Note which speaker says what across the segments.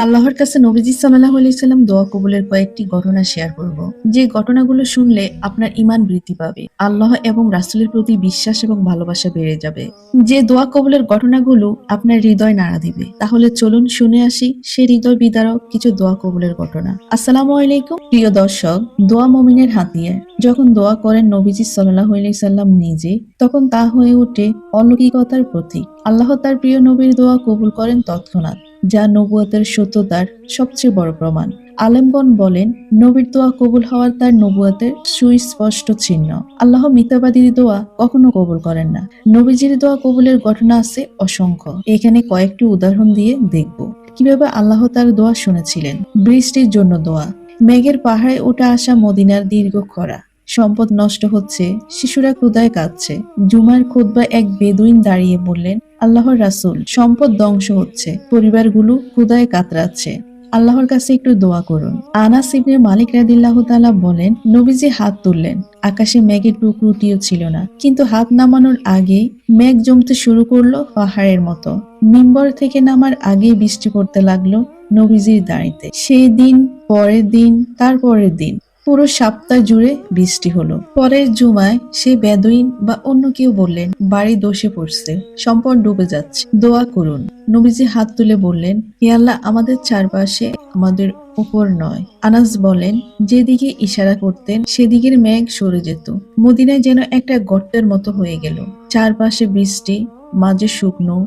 Speaker 1: আল্লাহর কাছে নবীজি সাল্লাল্লাহু আলাইহি সাল্লাম দোয়া কবুলের কয়েকটি ঘটনা শেয়ার করব, যে ঘটনাগুলো শুনলে আপনার ঈমান বৃদ্ধি পাবে, আল্লাহ এবং রাসূলের প্রতি বিশ্বাস এবং ভালোবাসা বেড়ে যাবে। যে দোয়া কবুলের ঘটনাগুলো আপনার হৃদয় নাড়া দিবে। তাহলে চলুন শুনে আসি সে হৃদয় বিদারক কিছু দোয়া কবুলের ঘটনা। আসসালামু আলাইকুম প্রিয় দর্শক। দোয়া মুমিনের হাতিয়ার। যখন দোয়া করেন নবীজি সাল্লাল্লাহু আলাইহি সাল্লাম নিজে, তখন তা হয়ে ওঠে অলৌকিকতার প্রতীক। আল্লাহ তার প্রিয় নবীর দোয়া কবুল করেন তৎক্ষণাৎ, যা নবুয়তের সত্যতার সবচেয়ে বড় প্রমাণ। আলেমগণ বলেন, নবীর দোয়া কবুল হওয়ার তার নবুয়তের সুস্পষ্ট চিহ্ন। আল্লাহ মিথ্যাবাদীর দোয়া কখনো কবুল করেন না। নবীজির দোয়া কবুলের ঘটনা আছে অসংখ্য। এখানে কয়েকটি উদাহরণ দিয়ে দেখব কিভাবে আল্লাহ তার দোয়া শুনেছিলেন। বৃষ্টির জন্য দোয়া। মেঘের পাহাড়ে উঠে আসা মদিনার দীর্ঘ খরা, সম্পদ নষ্ট হচ্ছে, শিশুরা ক্ষুধায় কাঁদছে। জুমার খুতবায় এক বেদুইন দাঁড়িয়ে বললেন, আল্লাহর রাসূল, সম্পদ ধ্বংস হচ্ছে, পরিবারগুলো ক্ষুধায় কাতরাচ্ছে, আল্লাহর কাছে একটু দোয়া করুন। আনাস ইবনে মালিক রাদিয়াল্লাহু তাআলা বলেন, নবীজি হাত তুললেন। আকাশে মেঘের টুকরোটিও ছিল না, কিন্তু হাত নামানোর আগেই মেঘ জমতে শুরু করলো পাহাড়ের মতো। মিম্বর থেকে নামার আগেই বৃষ্টি পড়তে লাগলো নবীজির দাঁড়িতে। সেই দিন, পরের দিন, তার পরের দিন, পুরো সপ্তাহ জুড়ে বৃষ্টি হলো। পরের জুমায় সে বেদুইন বা অন্য কেউ বললেন, বাড়ি দোষে পড়ছে, সম্পদ ডুবে যাচ্ছে, দোয়া করুন। নবীজি হাত তুলে বললেন, হে আল্লাহ, আমাদের চারপাশে, আমাদের উপর নয়। আনাস বলেন, যেদিকে ইশারা করতেন সেদিকের মেঘ সরে যেত। মদিনায় যেন একটা গর্তের মতো হয়ে গেল। চারপাশে বৃষ্টি, মাঝে শুকনো।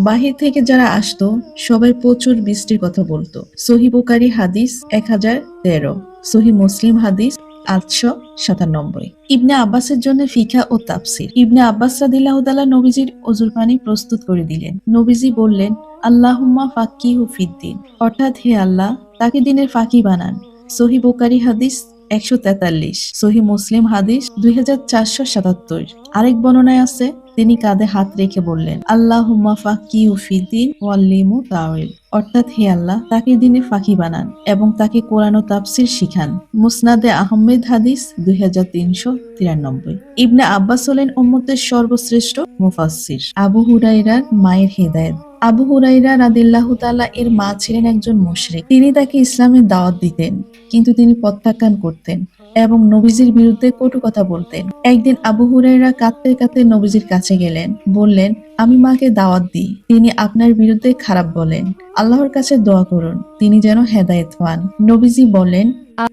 Speaker 1: বাহির থেকে যারা আসতো সবাই প্রচুর বৃষ্টির কথা বলতো। সহিহ বুখারী হাদিস 1013, সহিহ মুসলিম হাদিস 897। ইবনে আব্বাসের জন্য ফিকহ ও তাফসীর। ইবনে আব্বাস রাদিয়াল্লাহু তাআলা নবীজির ওযুর পানি প্রস্তুত করে দিলেন। নবীজি বললেন, আল্লাহুম্মা ফাক্কিহু ফিদ্দিন, অর্থাৎ হে আল্লাহ, তাকে দিনের ফাঁকি বানান। সহিহ বুখারী হাদিস 143, সহিহ মুসলিম হাদিস 2477। আরেক বর্ণনায় আছে, তিনি কাঁধে হাত রেখে বললেন, আল্লাহুম্মা ফাক্কিহু ফিদ্দিন ওয়াল্লিমু তাওয়িল, অর্থাৎ হে আল্লাহ, তাকে দিনে ফাঁকি বানান এবং তাকে কোরআন ও তাফসীর শিখান। মুসনাদে আহমেদ হাদিস 2393। ইবনে আব্বাস হলেন উম্মতের সর্বশ্রেষ্ঠ মুফাসসির। আবু হুরায়রার মায়ের হেদায়েত। আবু হুরায়রা রাদিয়াল্লাহু তাআলা এর মা ছিলেন একজন মুশরিক। তিনি তাকে ইসলামের দাওয়াত দিতেন, কিন্তু তিনি প্রত্যাখ্যান করতেন এবং নবীজির বিরুদ্ধে কটু কথা বলতেন। একদিন আবু হুরায়রা কাঁদতে কাঁদতে নবীজির কাছে গেলেন, বললেন, আমি মাকে দাওয়াত দিই, তিনি আপনার বিরুদ্ধে খারাপ বলেন, আল্লাহর কাছে দোয়া করুন, তিনি যেন হেদায়েত পান। নবীজি বলেন,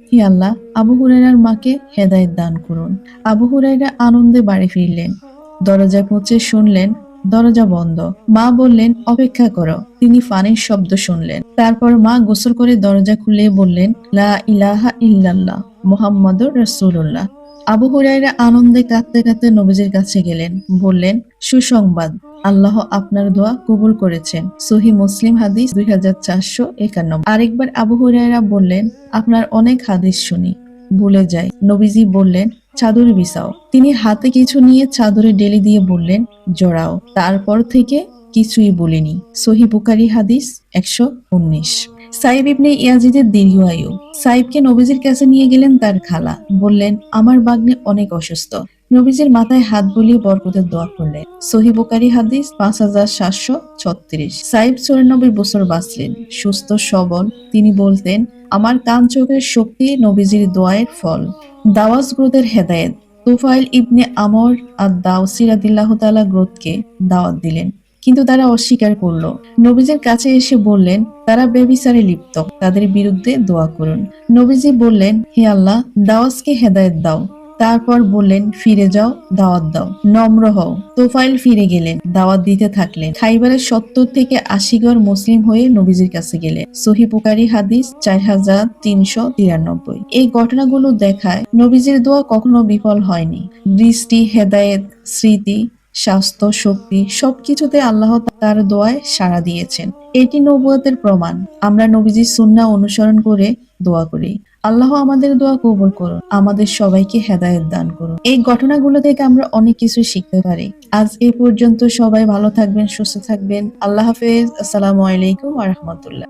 Speaker 1: হে আল্লাহ, আবু হুরায়রার মাকে হেদায়েত দান করুন। আবু হুরায়রা আনন্দে বাড়ি ফিরলেন। দরজায় পৌঁছে শুনলেন দরজা বন্ধ। মা বললেন, অপেক্ষা করো। তিনি ফানির শব্দ শুনলেন। তারপর মা গোসল করে দরজা খুলে বললেন, লা ইলাহা ইল্লাল্লাহ মুহাম্মাদুর রাসূলুল্লাহ। আবু হুরায়রা আনন্দে কাঁদতে কাঁদতে নবীজির কাছে গেলেন, বললেন, সুসংবাদ, আল্লাহ আপনার দোয়া কবুল করেছেন। সহিহ মুসলিম হাদিস 2451। আরেকবার আবু হুরায়রা বললেন, আপনার অনেক হাদিস শুনি, ভুলে যাই। নবীজি বললেন, চাদর বিছাও। তিনি হাতে কিছু নিয়ে চাদরে ডেলি দিয়ে বললেন, জড়াও। তারপর থেকে কিছুই বলিনি। সহিহ বুখারী হাদিস 119। সাইব ইবনে ইয়াজিদের দীর্ঘ আয়ু। সাইবকে নবীজির কাছে নিয়ে গেলেন তার খালা। বললেন, আমার বাগ্নে অনেক অসুস্থ। নবীজির মাথায় হাত বুলিয়ে বরকতের দোয়া করলেন। সহিহ বুখারী হাদিস 5736। সাইব 94 বছর বাঁচলেন, সুস্থ সবল। তিনি বলতেন, আমার কান চোখের শক্তি নবীজির দোয়ায়ের ফল। দাওয়াস গ্রোথের হেদায়েত। তুফাইল ইবনে আমর আদ-দাওসী রাদিয়াল্লাহু তাআলা গ্রোথকে দাওয়াত দিলেন, কিন্তু তারা অস্বীকার করল। নবীজির কাছে এসে বললেন, তারা ব্যভিচারে লিপ্ত, তাদের বিরুদ্ধে দোয়া করুন। নবীজি বললেন, হে আল্লাহ, দাওয়াসকে হেদায়েত দাও। তারপর বললেন, ফিরে যাও, দাওয়াত দাও, নম্র হও। তোফাইল ফিরে গেলেন, দাওয়াত দিতে থাকলেন। খাইবারের 70 থেকে 80 ঘর মুসলিম হয়ে নবীজির কাছে গেলেন। সহিহ বুখারী হাদিস 4393। এই ঘটনাগুলো দেখায় নবীজির দোয়া কখনো বিফল হয়নি। বৃষ্টি, হেদায়েত, স্মৃতি, স্বাস্থ্য, শক্তি, সবকিছুতে আল্লাহ তার দোয়ায় সাড়া দিয়েছেন। এটি নবুয়তের প্রমাণ। আমরা নবীজির সুন্নাহ অনুসরণ করে দোয়া করি। আল্লাহ আমাদের দোয়া কবুল করুন, আমাদের সবাইকে হেদায়েত দান করুন। এই ঘটনাগুলো থেকে আমরা অনেক কিছু শিখতে পারি। আজ এ পর্যন্ত। সবাই ভালো থাকবেন, সুস্থ থাকবেন। আল্লাহ হাফেজ। আসসালামু আলাইকুম ওয়া রাহমাতুল্লাহ।